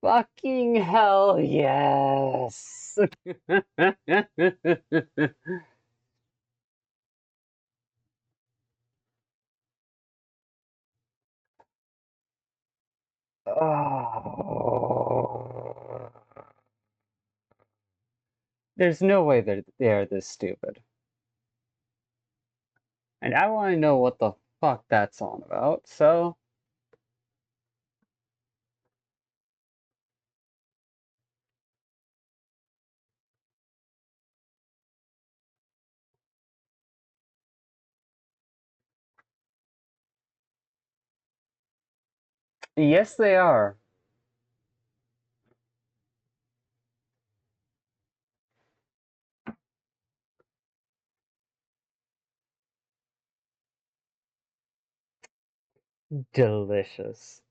Fucking hell yes! Oh. There's no way they're this stupid. And I want to know what the fuck that's on about, so... Yes, they are. Delicious.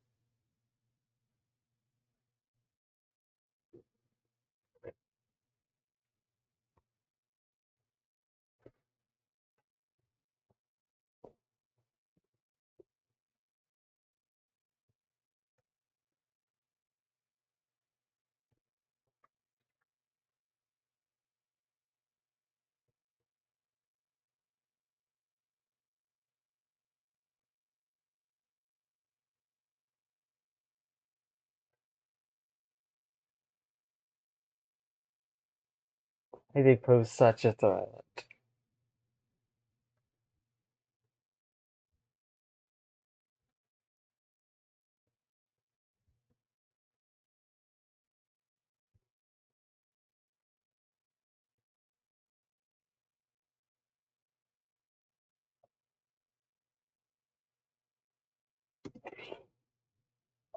Hey, they pose such a threat.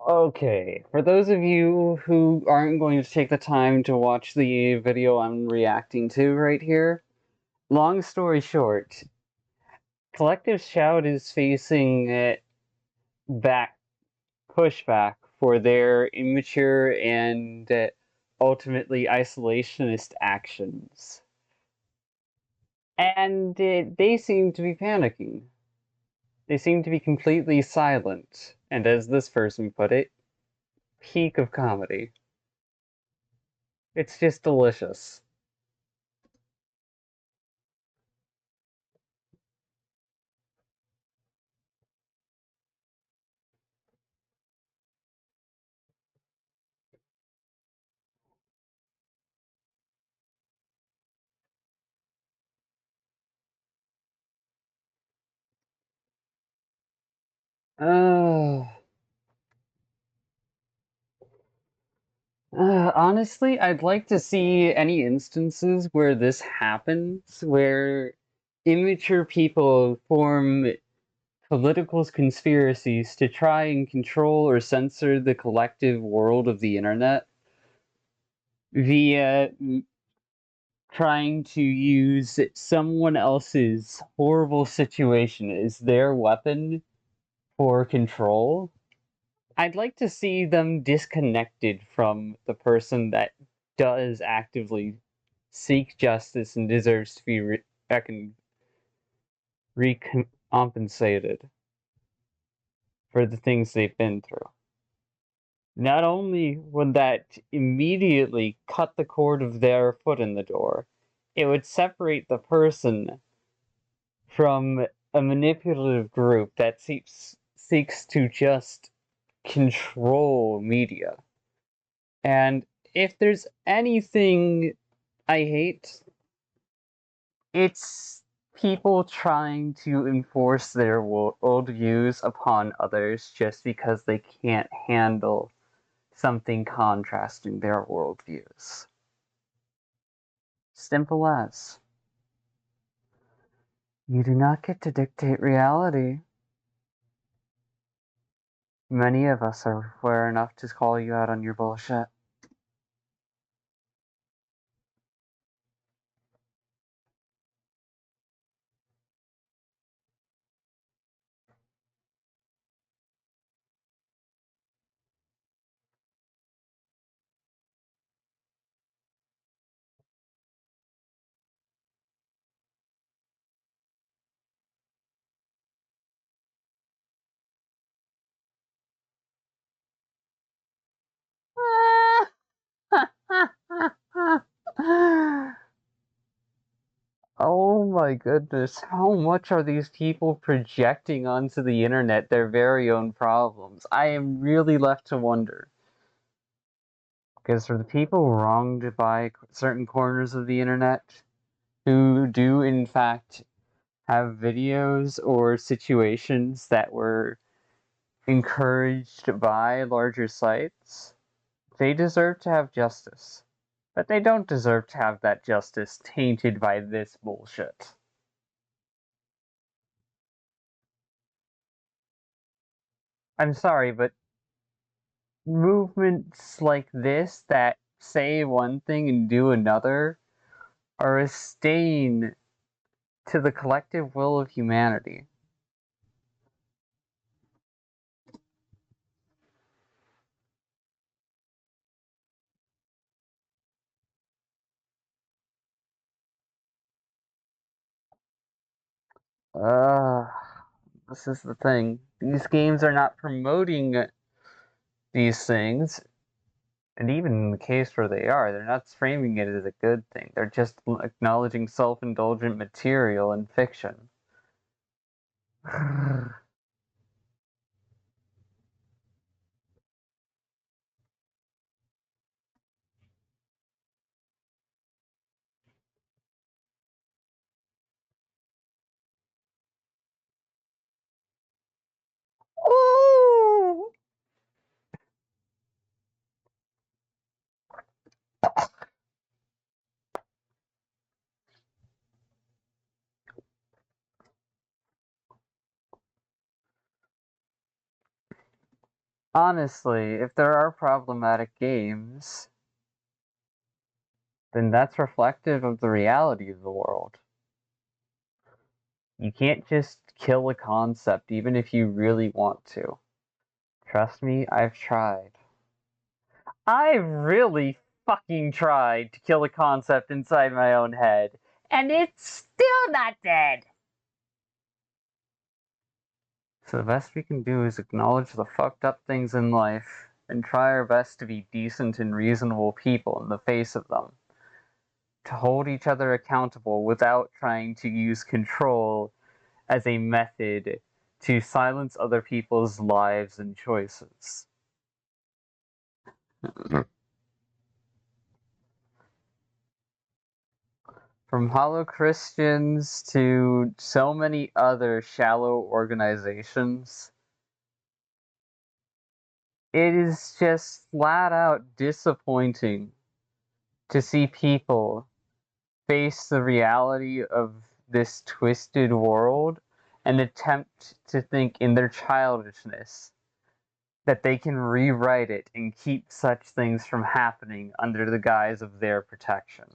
Okay, for those of you who aren't going to take the time to watch the video I'm reacting to right here, long story short, Collective Shout is facing back pushback for their immature and ultimately isolationist actions. And they seem to be panicking. They seem to be completely silent. And as this person put it, peak of comedy. It's just delicious. Uh, Honestly, I'd like to see any instances where this happens, where immature people form political conspiracies to try and control or censor the collective world of the internet via trying to use someone else's horrible situation as their weapon for control. I'd like to see them disconnected from the person that does actively seek justice and deserves to be recompensated for the things they've been through. Not only would that immediately cut the cord of their foot in the door, it would separate the person from a manipulative group that seeks to just control media. And if there's anything I hate, it's people trying to enforce their worldviews upon others just because they can't handle something contrasting their worldviews. Simple as. You do not get to dictate reality. Many of us are aware enough to call you out on your bullshit. my goodness, how much are these people projecting onto the internet their very own problems? I am really left to wonder. Because for the people wronged by certain corners of the internet, who do in fact have videos or situations that were encouraged by larger sites, they deserve to have justice. But they don't deserve to have that justice tainted by this bullshit. I'm sorry, but movements like this that say one thing and do another are a stain to the collective will of humanity. Uh, this is the thing. These games are not promoting these things, and even in the case where they are, they're not framing it as a good thing. They're just acknowledging self-indulgent material in fiction. Ooh! Honestly, if there are problematic games, then that's reflective of the reality of the world. You can't just kill a concept even if you really want to. Trust me, I've tried. I really fucking tried to kill a concept inside my own head, and it's still not dead! So the best we can do is acknowledge the fucked up things in life, and try our best to be decent and reasonable people in the face of them. To hold each other accountable without trying to use control as a method to silence other people's lives and choices. From Hollow Christians to so many other shallow organizations, it is just flat out disappointing to see people face the reality of this twisted world and attempt to think in their childishness that they can rewrite it and keep such things from happening under the guise of their protection.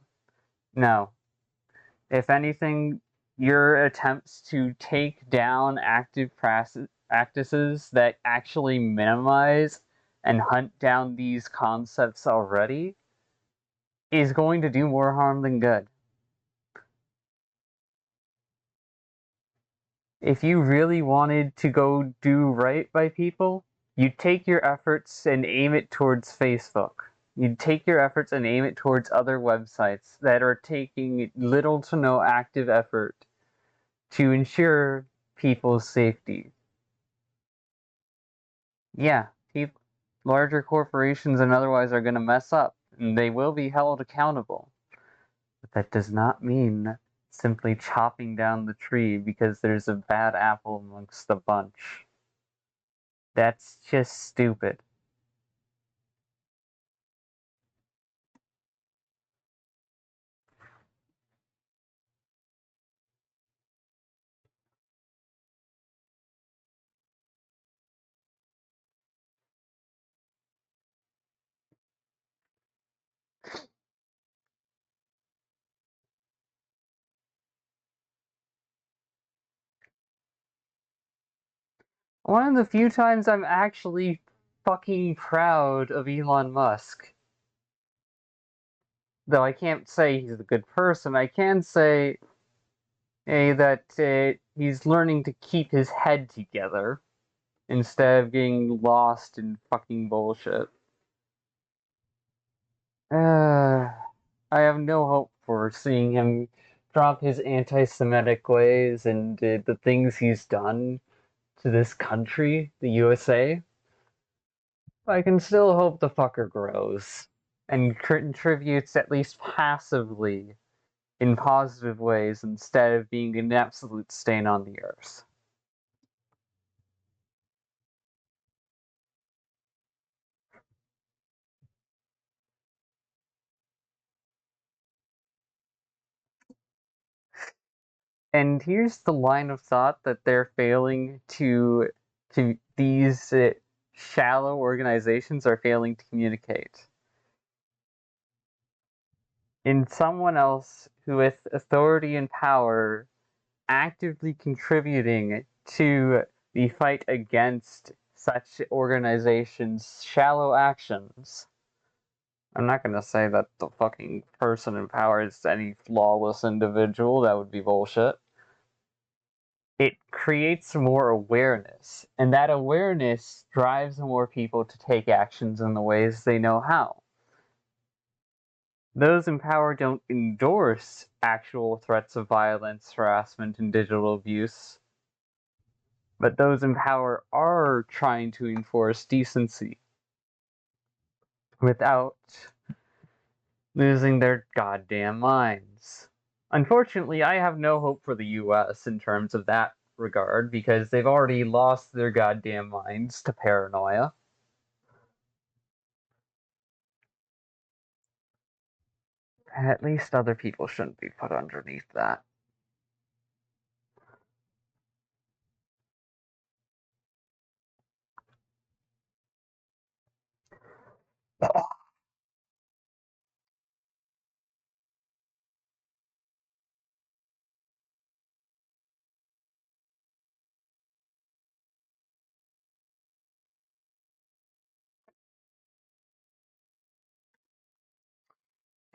No. If anything, your attempts to take down active practices that actually minimize and hunt down these concepts already is going to do more harm than good. If you really wanted to go do right by people, you'd take your efforts and aim it towards Facebook. You'd take your efforts and aim it towards other websites that are taking little to no active effort to ensure people's safety. Yeah, larger corporations and otherwise are going to mess up, and they will be held accountable. But that does not mean simply chopping down the tree because there's a bad apple amongst the bunch. That's just stupid. One of the few times I'm actually fucking proud of Elon Musk. Though I can't say he's a good person, I can say that he's learning to keep his head together instead of getting lost in fucking bullshit. I have no hope for seeing him drop his anti-Semitic ways and the things he's done to this country, the USA, I can still hope the fucker grows and contributes at least passively in positive ways instead of being an absolute stain on the earth. And here's the line of thought that they're failing to these shallow organizations are failing to communicate. In someone else who with authority and power actively contributing to the fight against such organizations' shallow actions. I'm not gonna say that the fucking person in power is any flawless individual, that would be bullshit. It creates more awareness, and that awareness drives more people to take actions in the ways they know how. Those in power don't endorse actual threats of violence, harassment, and digital abuse, but those in power are trying to enforce decency without losing their goddamn minds. Unfortunately, I have no hope for the US in terms of that regard because they've already lost their goddamn minds to paranoia. At least other people shouldn't be put underneath that.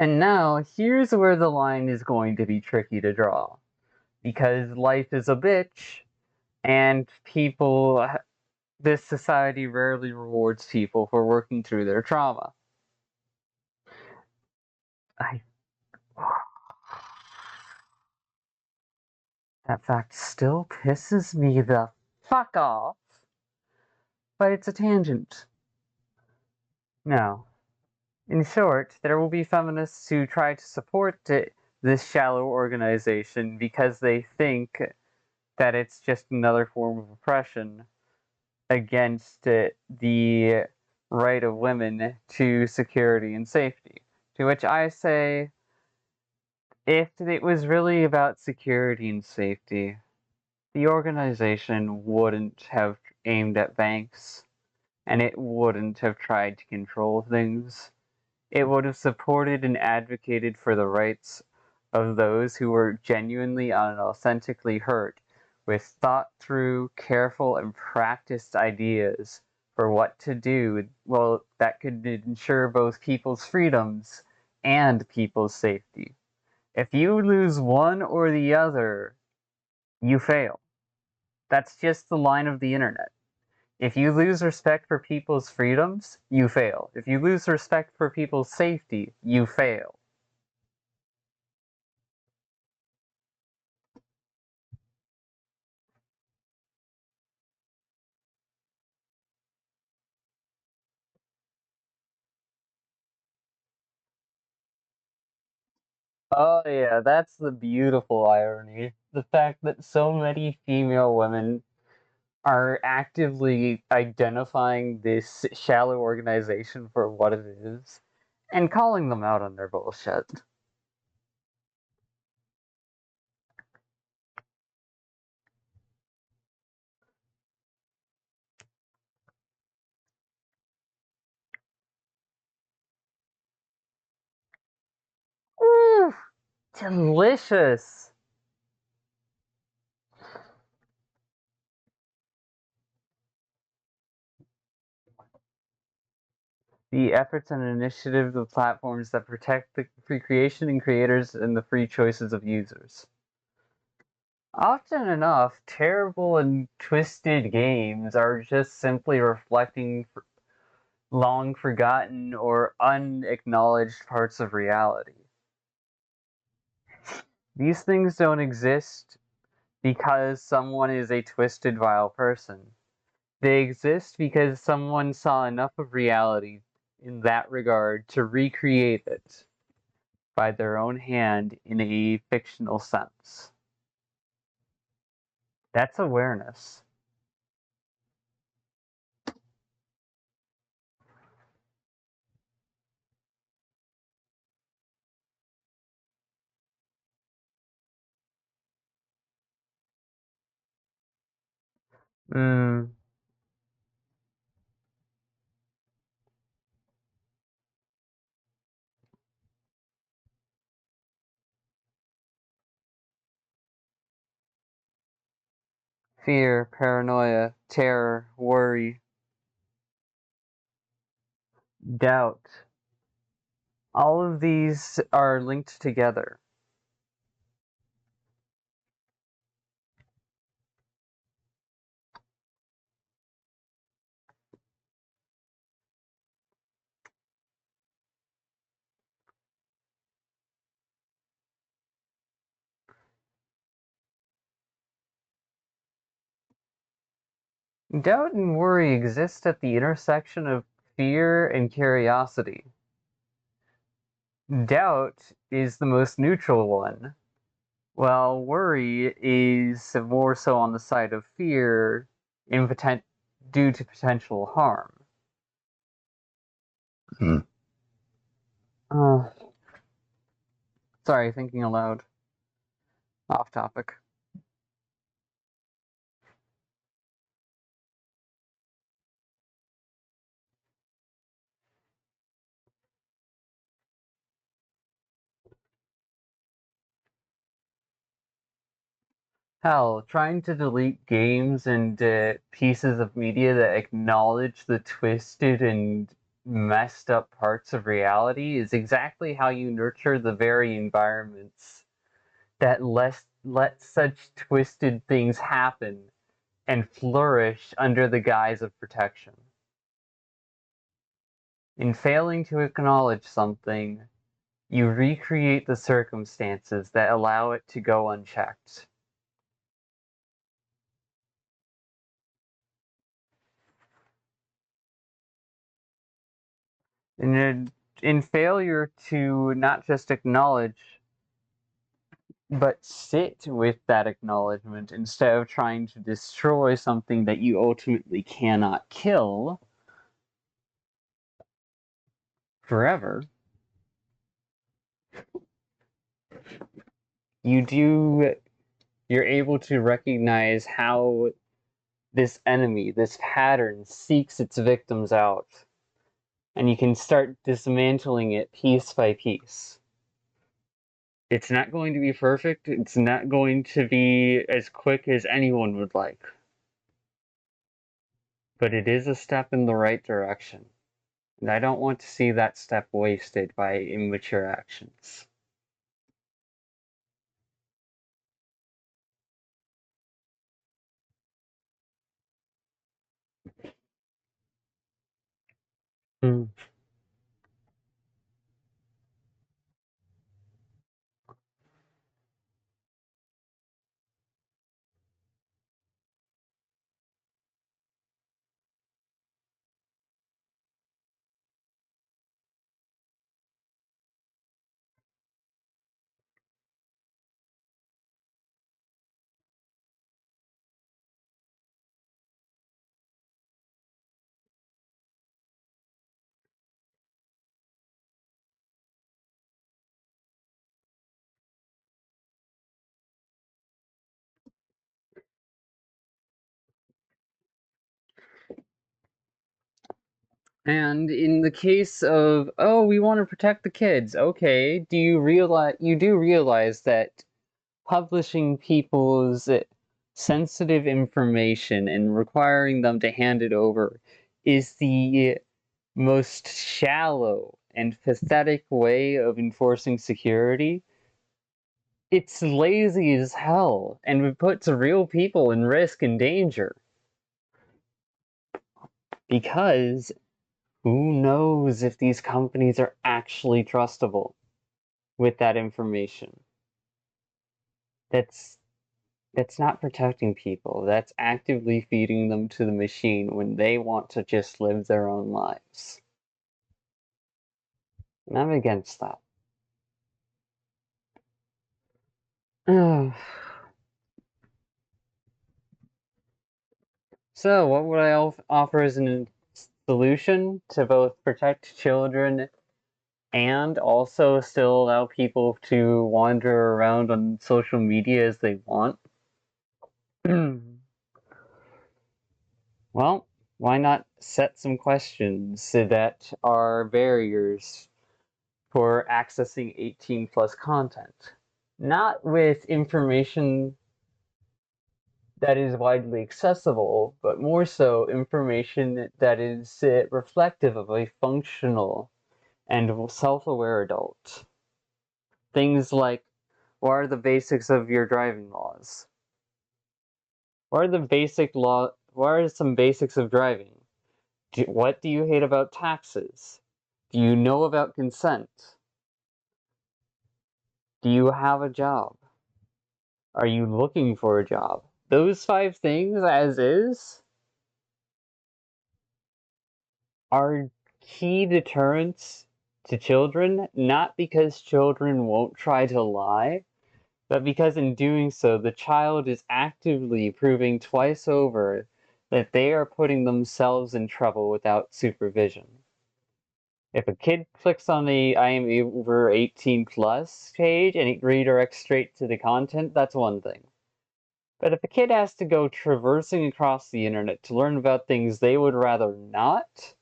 And now, here's where the line is going to be tricky to draw. Because life is a bitch, and this society rarely rewards people for working through their trauma. I, that fact still pisses me the fuck off, but it's a tangent. No. In short, there will be feminists who try to support this shallow organization because they think that it's just another form of oppression against the right of women to security and safety. To which I say, if it was really about security and safety, the organization wouldn't have aimed at banks, and it wouldn't have tried to control things. It would have supported and advocated for the rights of those who were genuinely and authentically hurt with thought through, careful, and practiced ideas for what to do, well, that could ensure both people's freedoms and people's safety. If you lose one or the other, you fail. That's just the line of the internet. If you lose respect for people's freedoms, you fail. If you lose respect for people's safety, you fail. Oh yeah, that's the beautiful irony. The fact that so many female women are actively identifying this shallow organization for what it is and calling them out on their bullshit. Ooh, delicious. The efforts and initiatives of platforms that protect the free creation and creators and the free choices of users. Often enough, terrible and twisted games are just simply reflecting long forgotten or unacknowledged parts of reality. These things don't exist because someone is a twisted, vile person. They exist because someone saw enough of reality in that regard to recreate it by their own hand in a fictional sense. That's awareness. Mm, fear, paranoia, terror, worry, doubt. All of these are linked together. Doubt and worry exist at the intersection of fear and curiosity. Doubt is the most neutral one, while worry is more so on the side of fear due to potential harm. Uh, sorry, thinking aloud. Off topic. Hell, trying to delete games and pieces of media that acknowledge the twisted and messed up parts of reality is exactly how you nurture the very environments that let such twisted things happen and flourish under the guise of protection. In failing to acknowledge something, you recreate the circumstances that allow it to go unchecked. In failure to not just acknowledge, but sit with that acknowledgement instead of trying to destroy something that you ultimately cannot kill forever, you do you're able to recognize how this enemy, this pattern, seeks its victims out. And you can start dismantling it piece by piece. It's not going to be perfect. It's not going to be as quick as anyone would like. But it is a step in the right direction. And I don't want to see that step wasted by immature actions. Mm. And in the case of, oh, we want to protect the kids, okay, you do realize that publishing people's sensitive information and requiring them to hand it over is the most shallow and pathetic way of enforcing security. It's lazy as hell, and it puts real people in risk and danger. Because who knows if these companies are actually trustable with that information? That's not protecting people. That's actively feeding them to the machine when they want to just live their own lives. And I'm against that. So, what would I offer as a solution to both protect children and also still allow people to wander around on social media as they want? Well, why not set some questions that are barriers for accessing 18 plus content? Not with information that is widely accessible, but more so information that is reflective of a functional and self-aware adult. Things like, what are the basics of your driving laws? What are some basics of driving? What do you hate about taxes? Do you know about consent? Do you have a job? Are you looking for a job? Those 5 things as is are key deterrents to children, not because children won't try to lie, but because in doing so, the child is actively proving twice over that they are putting themselves in trouble without supervision. If a kid clicks on the I am over 18 plus page and it redirects straight to the content, that's one thing. But if a kid has to go traversing across the internet to learn about things they would rather not,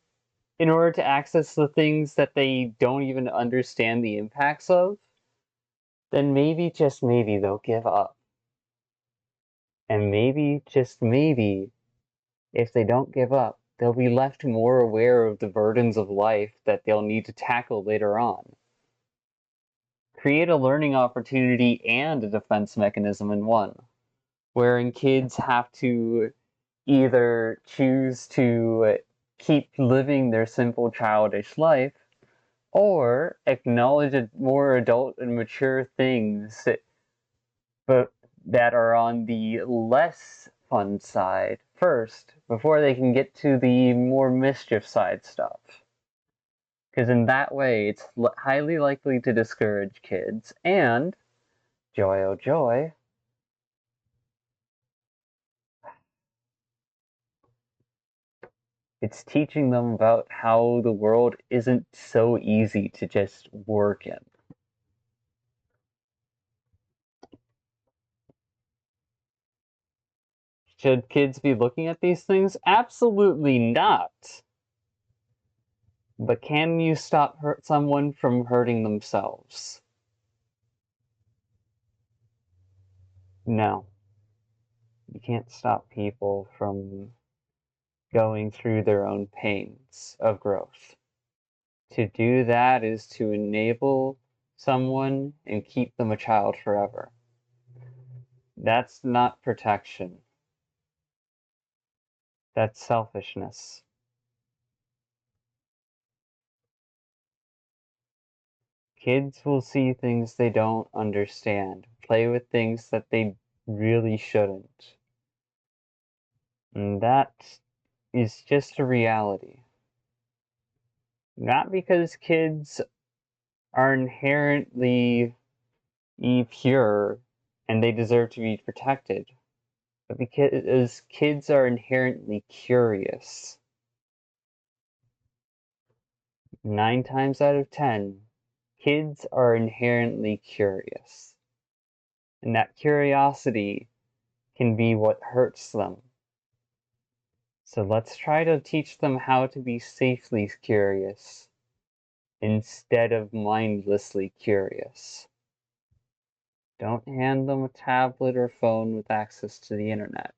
in order to access the things that they don't even understand the impacts of, then maybe, just maybe, they'll give up. And maybe, just maybe, if they don't give up, they'll be left more aware of the burdens of life that they'll need to tackle later on. Create a learning opportunity and a defense mechanism in one, wherein kids have to either choose to keep living their simple childish life or acknowledge more adult and mature things but that are on the less fun side first before they can get to the more mischief side stuff. Because in that way, it's highly likely to discourage kids, and joy oh joy, it's teaching them about how the world isn't so easy to just work in. Should kids be looking at these things? Absolutely not. But can you stop someone from hurting themselves? No. You can't stop people from going through their own pains of growth. To do that is to enable someone and keep them a child forever. That's not protection. That's selfishness. Kids will see things they don't understand, play with things that they really shouldn't. And that is just a reality. Not because kids are inherently pure and they deserve to be protected, but because kids are inherently curious. 9 times out of 10, kids are inherently curious. And that curiosity can be what hurts them. So let's try to teach them how to be safely curious instead of mindlessly curious. Don't hand them a tablet or phone with access to the internet.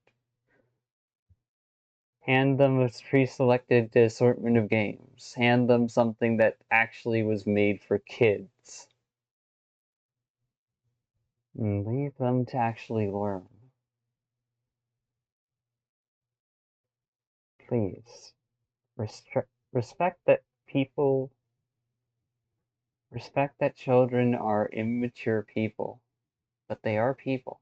Hand them a pre-selected assortment of games. Hand them something that actually was made for kids. And leave them to actually learn. Please. Respect that people. Respect that children are immature people. but they are people.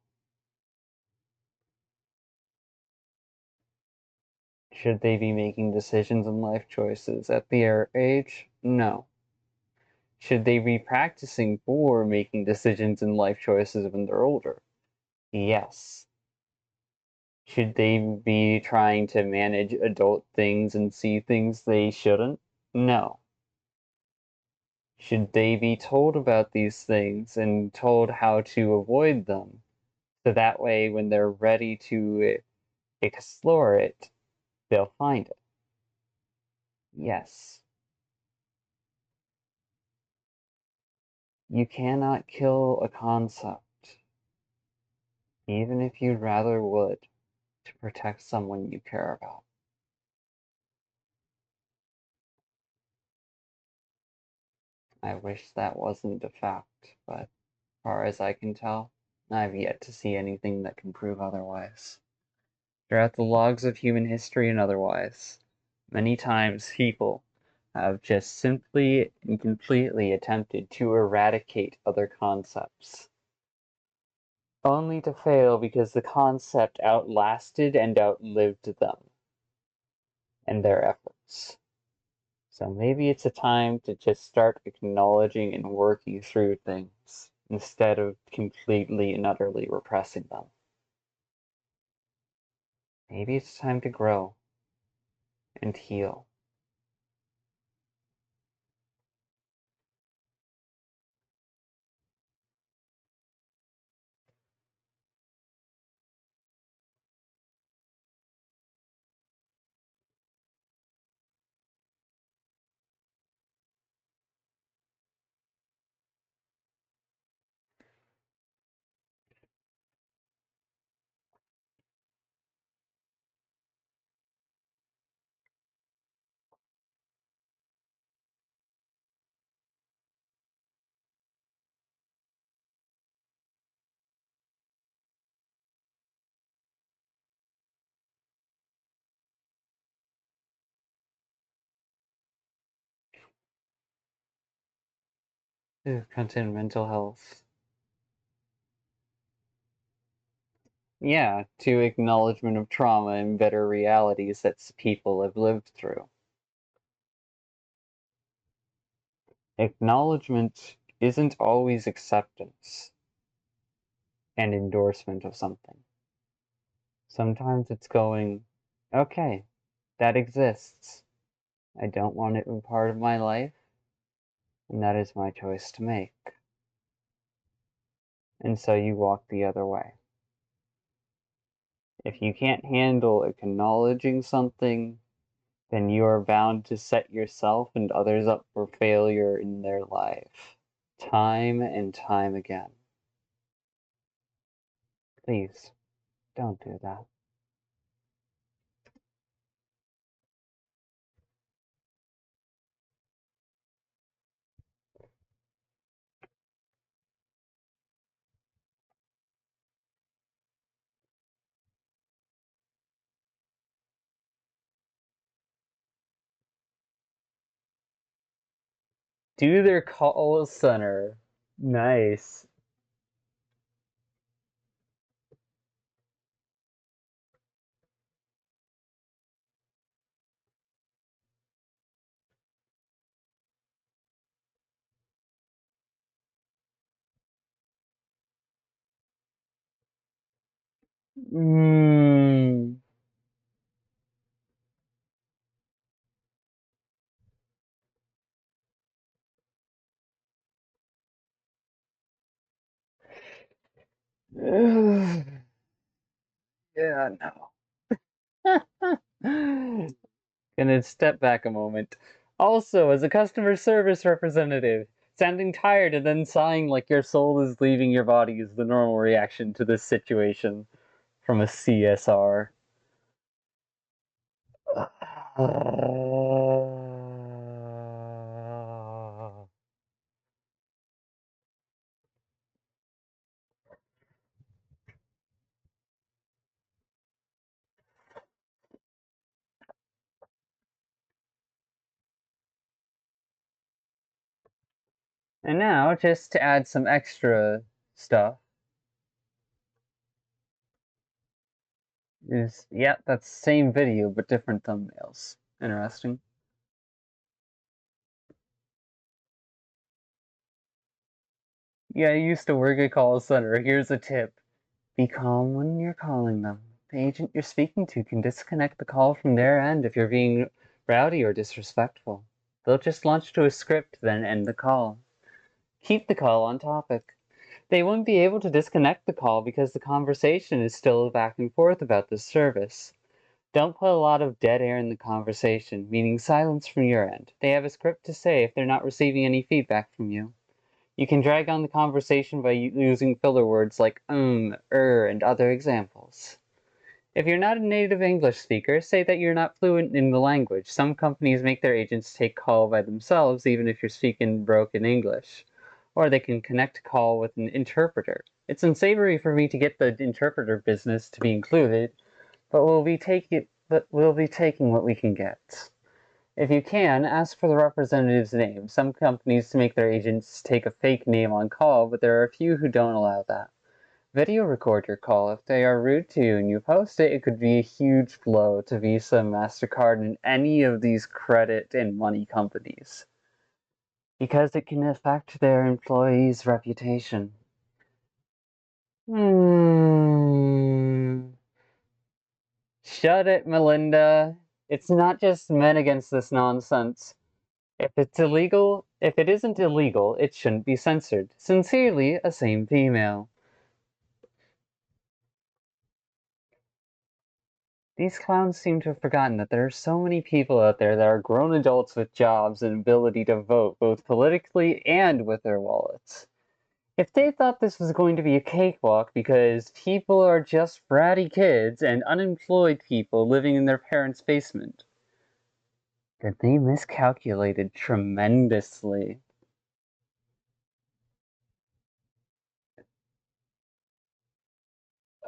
Should they be making decisions and life choices at their age? No. Should they be practicing for making decisions and life choices when they're older? Yes. Should they be trying to manage adult things and see things they shouldn't? No. Should they be told about these things and told how to avoid them? So that way, when they're ready to explore it, they'll find it. Yes. You cannot kill a concept, even if you'd rather would, to protect someone you care about. I wish that wasn't a fact, but as far as I can tell, I've yet to see anything that can prove otherwise. Throughout the logs of human history and otherwise, many times people have just simply and completely attempted to eradicate other concepts, only to fail because the concept outlasted and outlived them and their efforts. So maybe it's a time to just start acknowledging and working through things instead of completely and utterly repressing them. Maybe it's time to grow and heal. Content mental health. Yeah, to acknowledgement of trauma and better realities that people have lived through. Acknowledgement isn't always acceptance and endorsement of something. Sometimes it's going, okay, that exists. I don't want it a part of my life, and that is my choice to make. And so you walk the other way. If you can't handle acknowledging something, then you are bound to set yourself and others up for failure in their life, time and time again. Please, don't do that. Do their call center. Nice. Mm. Yeah, no. Gonna step back a moment. Also, as a customer service representative, sounding tired and then sighing like your soul is leaving your body is the normal reaction to this situation from a CSR. And now, just to add some extra stuff, Yeah, that's the same video, but different thumbnails. Interesting. Yeah, I used to work at call center. Here's a tip. Be calm when you're calling them. The agent you're speaking to can disconnect the call from their end if you're being rowdy or disrespectful. They'll just launch to a script, then end the call. Keep the call on topic. They won't be able to disconnect the call because the conversation is still back and forth about the service. Don't put a lot of dead air in the conversation, meaning silence from your end. They have a script to say if they're not receiving any feedback from you. You can drag on the conversation by using filler words like and other examples. If you're not a native English speaker, say that you're not fluent in the language. Some companies make their agents take call by themselves even if you're speaking broken English. Or they can connect a call with an interpreter. It's unsavory for me to get the interpreter business to be included, but we'll be taking what we can get. If you can, ask for the representative's name. Some companies make their agents take a fake name on call, but there are a few who don't allow that. Video record your call. If they are rude to you and you post it, it could be a huge blow to Visa, MasterCard, and any of these credit and money companies, because it can affect their employees' reputation. Shut it, Melinda. It's not just men against this nonsense. If it isn't illegal, it shouldn't be censored. Sincerely, a same female. These clowns seem to have forgotten that there are so many people out there that are grown adults with jobs and ability to vote, both politically and with their wallets. If they thought this was going to be a cakewalk because people are just bratty kids and unemployed people living in their parents' basement, then they miscalculated tremendously.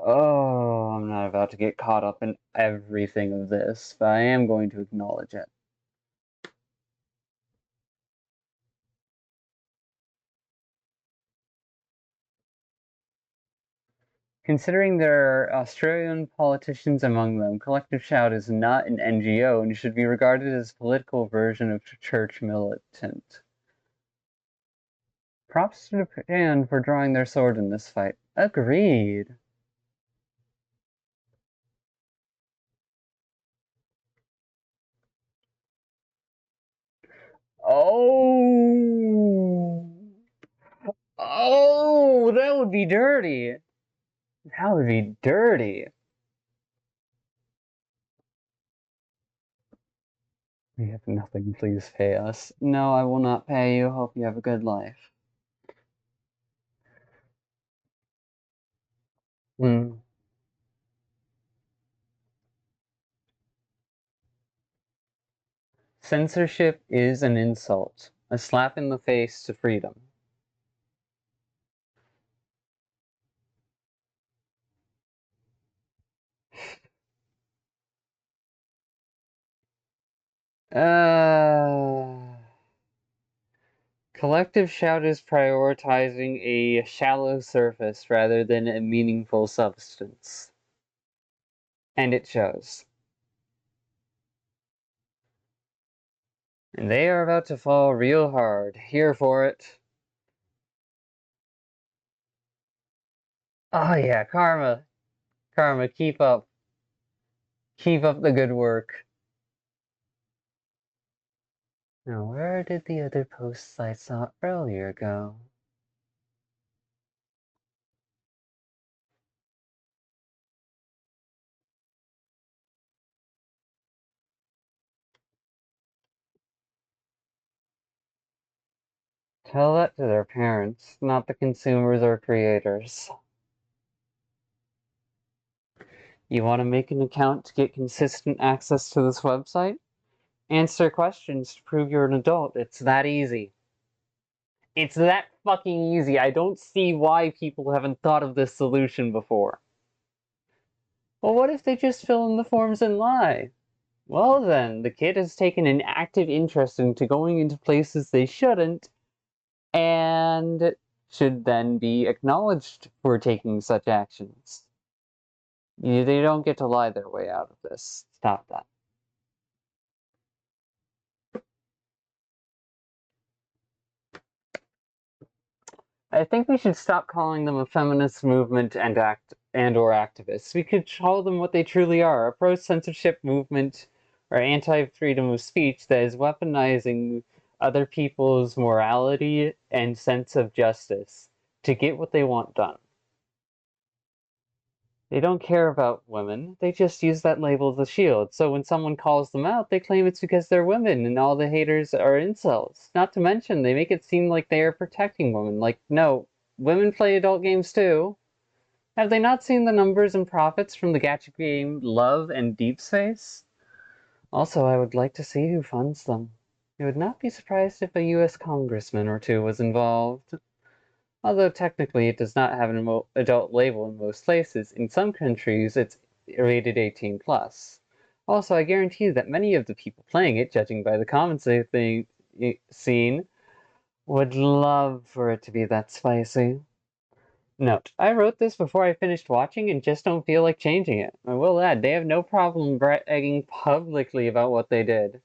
Oh, I'm not about to get caught up in everything of this, but I am going to acknowledge it. Considering there are Australian politicians among them, Collective Shout is not an NGO and should be regarded as a political version of church militant. Props to Japan for drawing their sword in this fight. Agreed. Oh! Oh, that would be dirty. That would be dirty. We have nothing, please pay us. No, I will not pay you. Hope you have a good life. Hmm. Censorship is an insult, a slap in the face to freedom. Collective Shout is prioritizing a shallow surface rather than a meaningful substance. And it shows. And they are about to fall real hard. Here for it. Oh yeah, Karma. Karma, keep up. Keep up the good work. Now where did the other posts I saw earlier go? Tell that to their parents, not the consumers or creators. You want to make an account to get consistent access to this website? Answer questions to prove you're an adult. It's that easy. It's that fucking easy. I don't see why people haven't thought of this solution before. Well, what if they just fill in the forms and lie? Well then, the kid has taken an active interest into going into places they shouldn't, and should then be acknowledged for taking such actions. They don't get to lie their way out of this. Stop that. I think we should stop calling them a feminist movement and or activists. We could call them what they truly are, a pro-censorship movement or anti-freedom of speech that is weaponizing other people's morality and sense of justice to get what they want done. They don't care about women, they just use that label as a shield. So when someone calls them out, they claim it's because they're women and all the haters are incels. Not to mention, they make it seem like they are protecting women. Like, no, women play adult games too. Have they not seen the numbers and profits from the gacha game Love and Deep Space? Also, I would like to see who funds them. I would not be surprised if a US congressman or two was involved. Although technically it does not have an adult label in most places, in some countries it's rated 18 plus. Also, I guarantee that many of the people playing it, judging by the comments they've seen, would love for it to be that spicy. Note, I wrote this before I finished watching and just don't feel like changing it. I will add, they have no problem bragging publicly about what they did,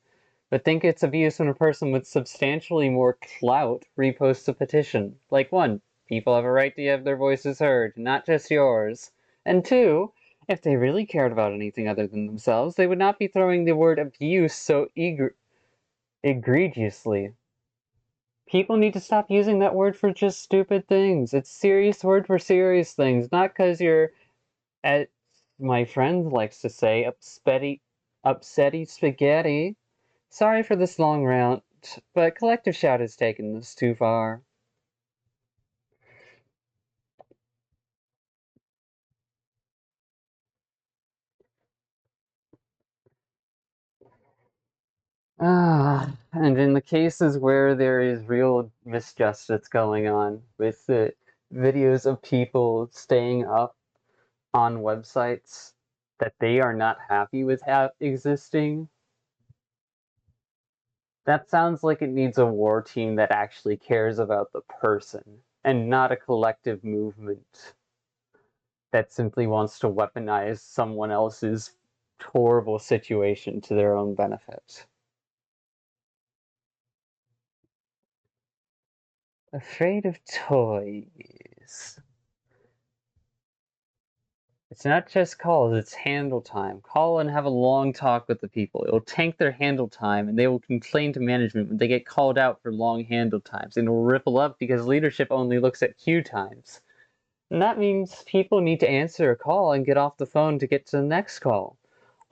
but think it's abuse when a person with substantially more clout reposts a petition. Like, one, people have a right to have their voices heard, not just yours. And two, if they really cared about anything other than themselves, they would not be throwing the word abuse so egregiously. People need to stop using that word for just stupid things. It's a serious word for serious things, not because you're, as my friend likes to say, upsetty spaghetti. Sorry for this long rant, but Collective Shout has taken this too far. And in the cases where there is real misjustice going on, with the videos of people staying up on websites that they are not happy with existing, that sounds like it needs a war team that actually cares about the person, and not a collective movement that simply wants to weaponize someone else's horrible situation to their own benefit. Afraid of toys. It's not just calls, it's handle time. Call and have a long talk with the people. It'll tank their handle time, and they will complain to management when they get called out for long handle times. And it'll ripple up because leadership only looks at queue times. And that means people need to answer a call and get off the phone to get to the next call.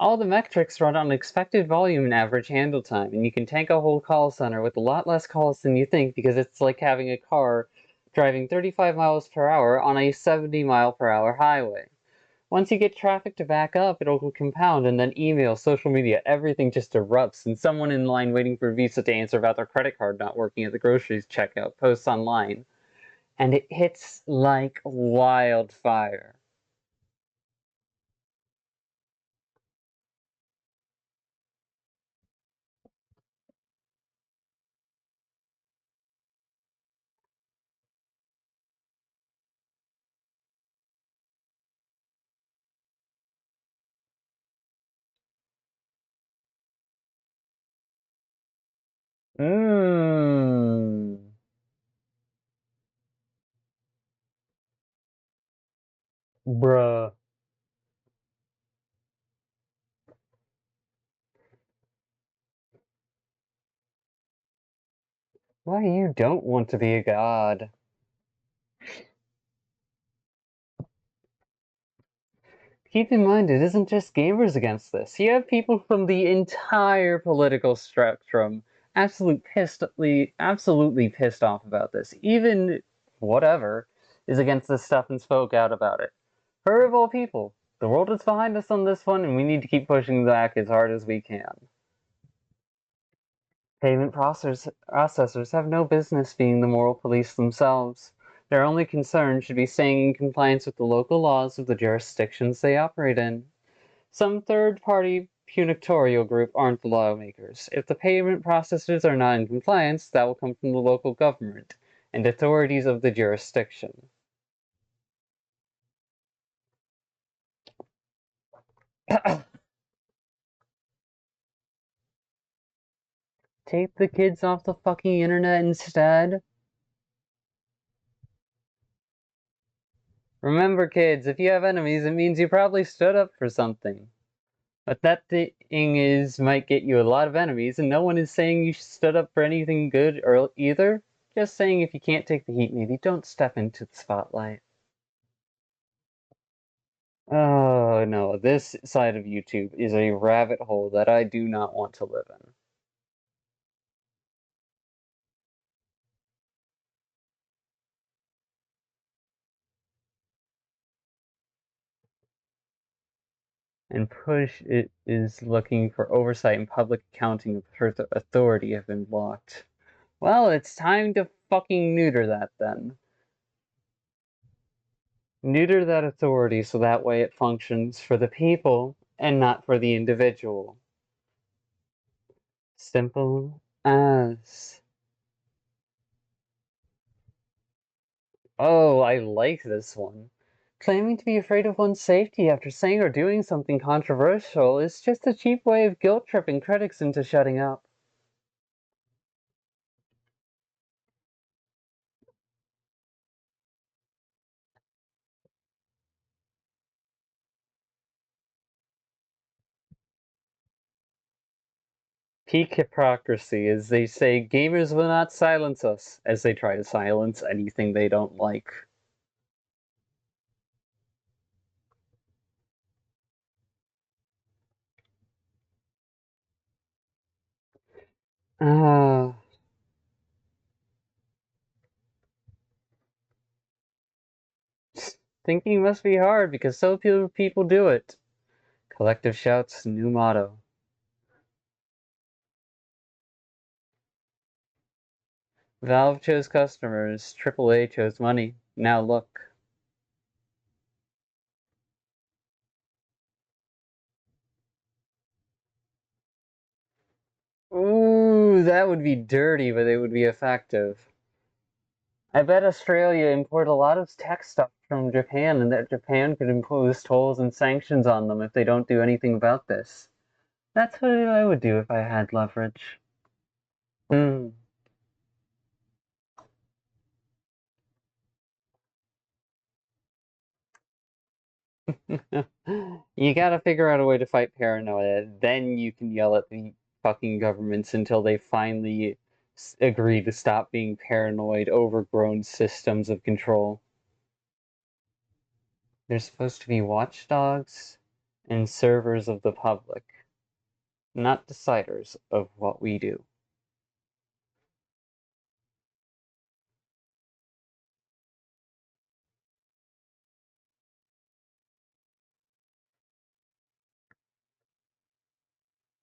All the metrics run on expected volume and average handle time, and you can tank a whole call center with a lot less calls than you think because it's like having a car driving 35 miles per hour on a 70 mile per hour highway. Once you get traffic to back up, it'll compound, and then email, social media, everything just erupts, and someone in line waiting for Visa to answer about their credit card not working at the groceries checkout posts online. And it hits like wildfire. Mmm. Bruh. Why you don't want to be a god? Keep in mind, it isn't just gamers against this. You have people from the entire political spectrum absolutely pissed off about this. Even whatever is against this stuff and spoke out about it. Her of all people, the world is behind us on this one, and we need to keep pushing back as hard as we can. Payment processors have no business being the moral police themselves. Their only concern should be staying in compliance with the local laws of the jurisdictions they operate in. Some third-party punitorial group aren't the lawmakers. If the payment processors are not in compliance, that will come from the local government and authorities of the jurisdiction. Take the kids off the fucking internet instead. Remember, kids, if you have enemies, it means you probably stood up for something. But that thing is might get you a lot of enemies, and no one is saying you stood up for anything good or either. Just saying if you can't take the heat, maybe don't step into the spotlight. Oh no, this side of YouTube is a rabbit hole that I do not want to live in. And push it is looking for oversight and public accounting of her authority have been blocked. Well, it's time to fucking neuter that then. Neuter that authority so that way it functions for the people and not for the individual. Simple as. Oh, I like this one. Claiming to be afraid of one's safety after saying or doing something controversial is just a cheap way of guilt-tripping critics into shutting up. Peak hypocrisy is they say gamers will not silence us as they try to silence anything they don't like. Ah. Thinking must be hard because so few people do it. Collective Shout's new motto. Valve chose customers, AAA chose money. Now look. Ooh, that would be dirty, but it would be effective. I bet Australia import a lot of tech stuff from Japan, and that Japan could impose tolls and sanctions on them if they don't do anything about this. That's what I would do if I had leverage. Hmm. You gotta figure out a way to fight paranoia. Then you can yell at the fucking governments until they finally agree to stop being paranoid, overgrown systems of control. They're supposed to be watchdogs and servers of the public, not deciders of what we do.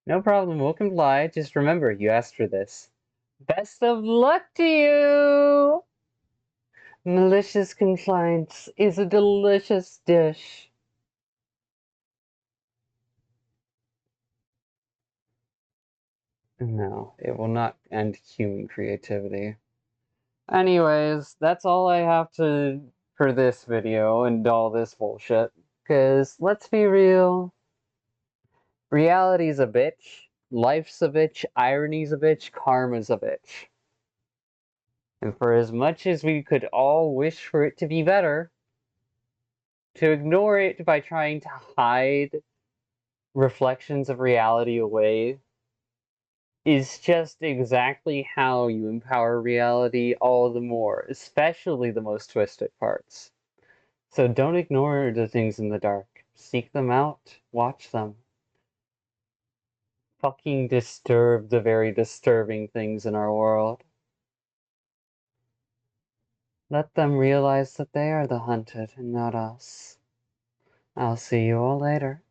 No problem, we'll comply. Just remember, you asked for this. Best of luck to you! Malicious compliance is a delicious dish. No, it will not end human creativity. Anyways, that's all I have to for this video and all this bullshit. Cause let's be real, reality's a bitch, life's a bitch, irony's a bitch, karma's a bitch. And for as much as we could all wish for it to be better, to ignore it by trying to hide reflections of reality away is just exactly how you empower reality all the more, especially the most twisted parts. So don't ignore the things in the dark. Seek them out, watch them. Fucking disturb the very disturbing things in our world. Let them realize that they are the hunted and not us. I'll see you all later.